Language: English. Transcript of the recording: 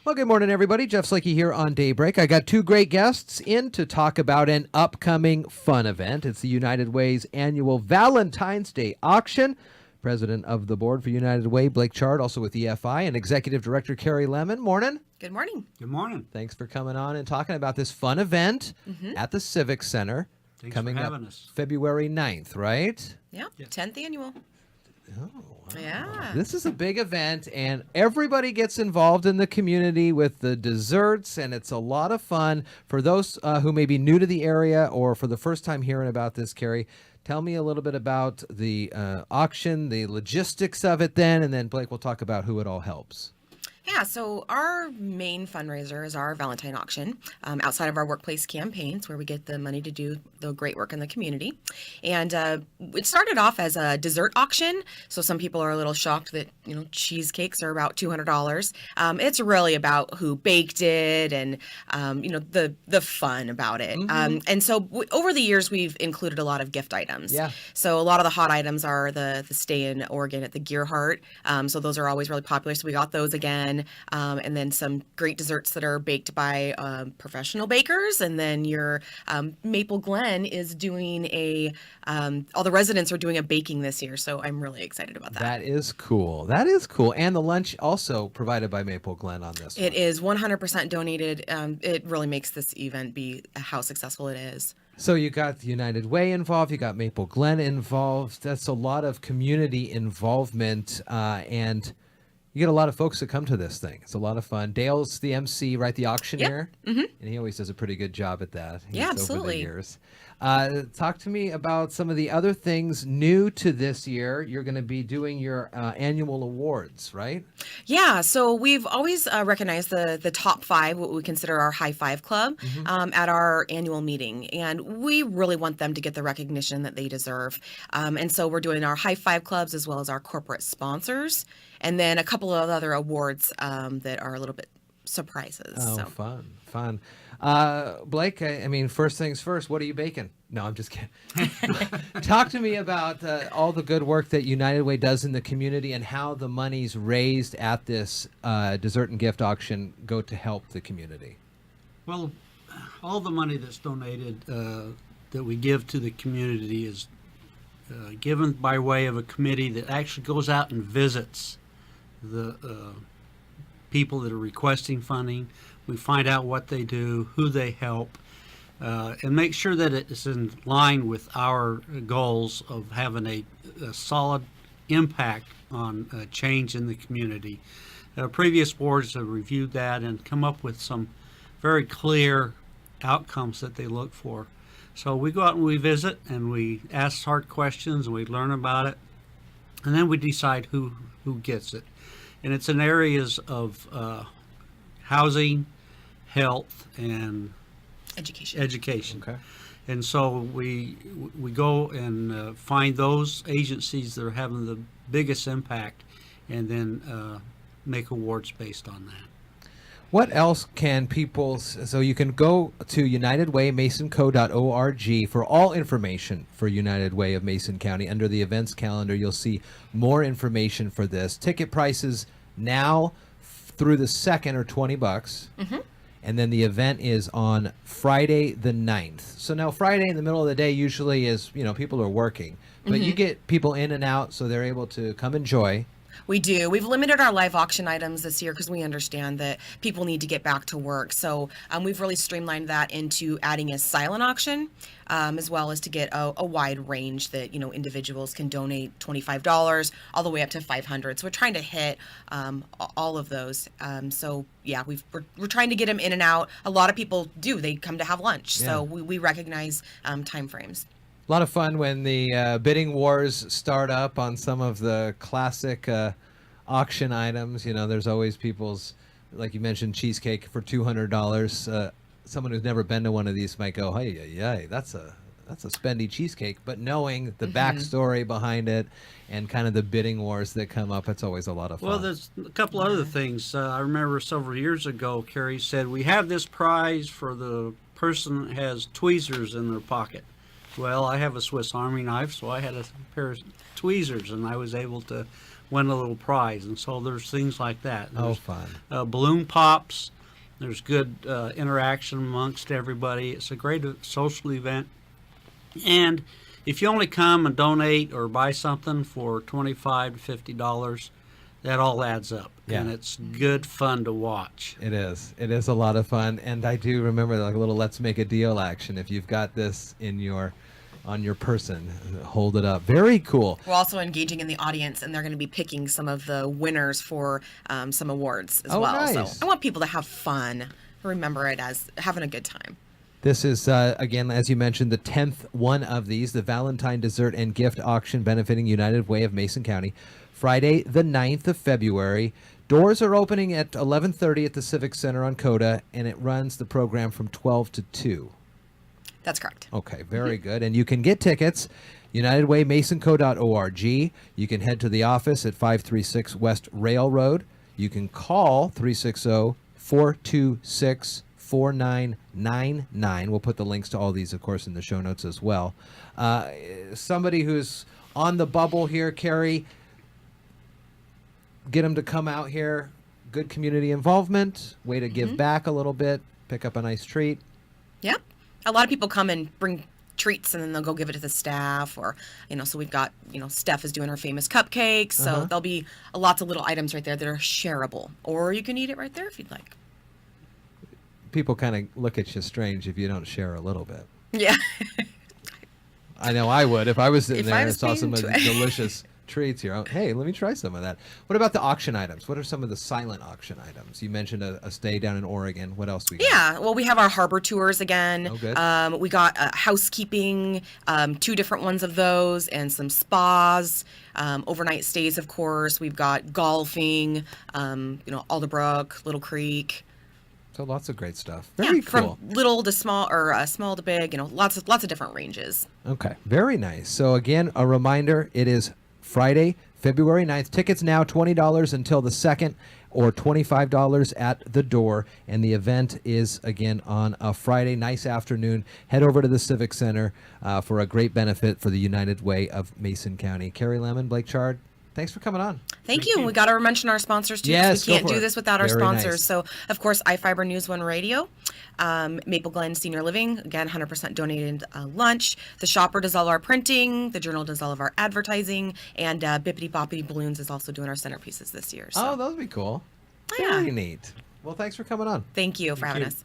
Well, good morning, everybody. Jeff Slakey here on Daybreak. I got two great guests in to talk about an upcoming fun event. It's the United Way's annual Valentines Day auction. President of the board for United Way, Blake Chard, also with EFI, and Executive Director Carrie Lemmon. Morning. Good morning. Good morning. Thanks for coming on and talking about this fun event at the Civic Center. Thanks coming for up having us. February 9th, right? Yeah, 10th annual. Oh, wow. Yeah. This is a big event, and everybody gets involved in the community with the desserts, and it's a lot of fun. For those who may be new to the area or for the first time hearing about this, Carrie, tell me a little bit about the auction, the logistics of it then, and then Blake will talk about who it all helps. Yeah, so our main fundraiser is our Valentine auction outside of our workplace campaigns where we get the money to do the great work in the community. And it started off as a dessert auction. So some people are a little shocked that, cheesecakes are about $200. It's really about who baked it and, the fun about it. And so over the years, we've included a lot of gift items. Yeah. So a lot of the hot items are the stay in Oregon at the Gear Heart. So those are always really popular. So we got those again. And then some great desserts that are baked by professional bakers. And then your Maple Glen is doing all the residents are doing a baking this year. So I'm really excited about that. That is cool. That is cool. And the lunch also provided by Maple Glen on this It is 100% donated. It really makes this event be how successful it is. So you got the United Way involved, you got Maple Glen involved. That's a lot of community involvement, and you get a lot of folks that come to this thing. It's a lot of fun. Dale's the MC, right? The auctioneer. And he always does a pretty good job at that. Yeah, absolutely. Over the years. Talk to me about some of the other things new to this year. You're going to be doing your annual awards, right? Yeah, so we've always recognized the top five, what we consider our high five club, at our annual meeting. And we really want them to get the recognition that they deserve. And so we're doing our high five clubs as well as our corporate sponsors. And then a couple of other awards that are a little bit surprises. Oh, so. fun. Blake, I mean, first things first, what are you baking? No, I'm just kidding. Talk to me about all the good work that United Way does in the community and how the monies raised at this dessert and gift auction go to help the community. Well, all the money that's donated that we give to the community is given by way of a committee that actually goes out and visits the people that are requesting funding. We find out what they do, who they help, and make sure that it is in line with our goals of having a solid impact on change in the community. Previous boards have reviewed that and come up with some very clear outcomes that they look for. So we go out and we visit and we ask hard questions and we learn about it, and then we decide who gets it. And it's in areas of housing, health, and education. Okay. And so we go and find those agencies that are having the biggest impact, and then make awards based on that. What else can people, so you can go to unitedwaymasonco.org for all information for United Way of Mason County. Under the events calendar, you'll see more information for this. Ticket prices now through the 2nd are $20. And then the event is on Friday the 9th. So now Friday in the middle of the day usually is, people are working. But you get people in and out so they're able to come enjoy. We do. We've limited our live auction items this year because we understand that people need to get back to work. So we've really streamlined that into adding a silent auction, as well as to get a wide range that, individuals can donate $25 all the way up to $500. So we're trying to hit all of those. So yeah, we're trying to get them in and out. A lot of people do. They come to have lunch. Yeah. So we recognize time frames. A lot of fun when the bidding wars start up on some of the classic auction items. There's always people's, like you mentioned, cheesecake for $200. Someone who's never been to one of these might go, hey, that's a spendy cheesecake. But knowing the backstory behind it and kind of the bidding wars that come up, it's always a lot of fun. Well, there's a couple other things. I remember several years ago, Carrie said, we have this prize for the person that has tweezers in their pocket. Well, I have a Swiss Army knife, so I had a pair of tweezers, and I was able to win a little prize. And so there's things like that. Oh, There's, fun. balloon pops. There's good interaction amongst everybody. It's a great social event. And if you only come and donate or buy something for $25 to $50, that all adds up. Yeah. And it's good fun to watch. It is. It is a lot of fun, and I do remember like a little "let's make a deal" action. If you've got this on your person, hold it up. Very cool. We're also engaging in the audience, and they're going to be picking some of the winners for some awards as Oh, well. nice. So I want people to have fun, remember it as having a good time. This is, again, as you mentioned, the 10th one of these, the Valentine Dessert and Gift Auction benefiting United Way of Mason County. Friday, the 9th of February. Doors are opening at 11:30 at the Civic Center on Coda, and it runs the program from 12 to 2. That's correct. Okay, very good. And you can get tickets, unitedwaymasonco.org. You can head to the office at 536 West Railroad. You can call 360-426-4999. We'll put the links to all these, of course, in the show notes as well. Somebody who's on the bubble here, Carrie, get them to come out here. Good community involvement, way to give back a little bit, pick up a nice treat. Yep. A lot of people come and bring treats and then they'll go give it to the staff, or, so we've got, Steph is doing her famous cupcakes. So there'll be lots of little items right there that are shareable, or you can eat it right there if you'd like. People kind of look at you strange if you don't share a little bit. Yeah. I know I would if I was sitting If there I and was saw some of paying the to- delicious treats here. Oh, hey, let me try some of that. What about the auction items? What are some of the silent auction items? You mentioned a stay down in Oregon. What else we got? Yeah, well, we have our harbor tours again. Oh, good. We got housekeeping, 2 different ones of those, and some spas, overnight stays, of course. We've got golfing, Alderbrook, Little Creek. So lots of great stuff. Very cool. From little to small, or small to big. Lots of different ranges. Okay, very nice. So again, a reminder, it is Friday, February 9th. Tickets now $20 until the 2nd, or $25 at the door. And the event is, again, on a Friday, nice afternoon. Head over to the Civic Center for a great benefit for the United Way of Mason County. Carrie Lemmon, Blake Chard, thanks for coming on. Thank you. We got to mention our sponsors too. 'Cause Yes, we go can't for do it. this without our Very sponsors. nice. So, of course, iFiber News One Radio, Maple Glen Senior Living, again, 100% donated lunch. The Shopper does all our printing. The Journal does all of our advertising, and Bippity Boppity Balloons is also doing our centerpieces this year. So. Oh, that would be cool. Yeah. Very neat. Well, thanks for coming on. Thank you for having us.